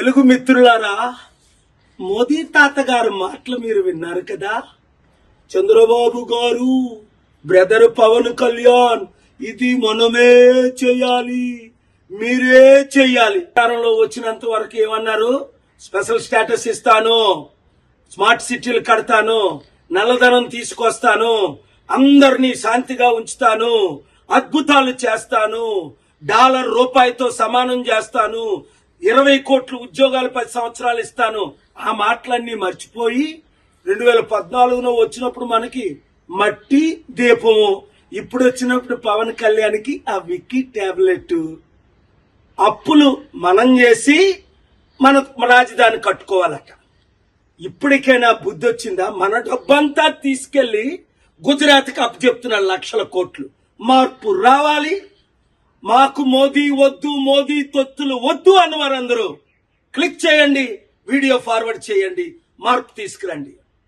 తెలుగు మిత్రులారా, మోదీ తాతగారు మాటలు మీరు విన్నారు కదా. చంద్రబాబు గారు, బ్రదర్ పవన్ కళ్యాణ్, ఇది మనమే చేయాలి, మీరే చెయ్యాలి. అధికారంలో వచ్చినంత వరకు ఏమన్నారు? స్పెషల్ స్టేటస్ ఇస్తాను, స్మార్ట్ సిటీలు కడతాను, నల్లధనం తీసుకొస్తాను, అందరినీ శాంతిగా ఉంచుతాను, అద్భుతాలు చేస్తాను, డాలర్ రూపాయితో సమానం చేస్తాను, 20 కోట్ల ఉద్యోగాలు 10 సంవత్సరాలు ఇస్తాను. ఆ మాటలన్నీ మర్చిపోయి 2014లో వచ్చినప్పుడు మనకి మట్టి దీపము, ఇప్పుడు వచ్చినప్పుడు పవన్ కళ్యాణ్కి ఆ విక్కీ టాబ్లెట్. అప్పులు మనం చేసి మన రాజధాని కట్టుకోవాలట. ఇప్పటికైనా బుద్ధి వచ్చిందా? మన డబ్బంతా తీసుకెళ్లి గుజరాత్కి అప్పచెప్తున్నారు, లక్షల కోట్లు. మార్పు రావాలి. మాకు మోదీ వద్దు, మోదీ తొత్తులు వద్దు అన్నవారందరూ క్లిక్ చేయండి, వీడియో ఫార్వర్డ్ చేయండి, మార్పు తీసుకురండి.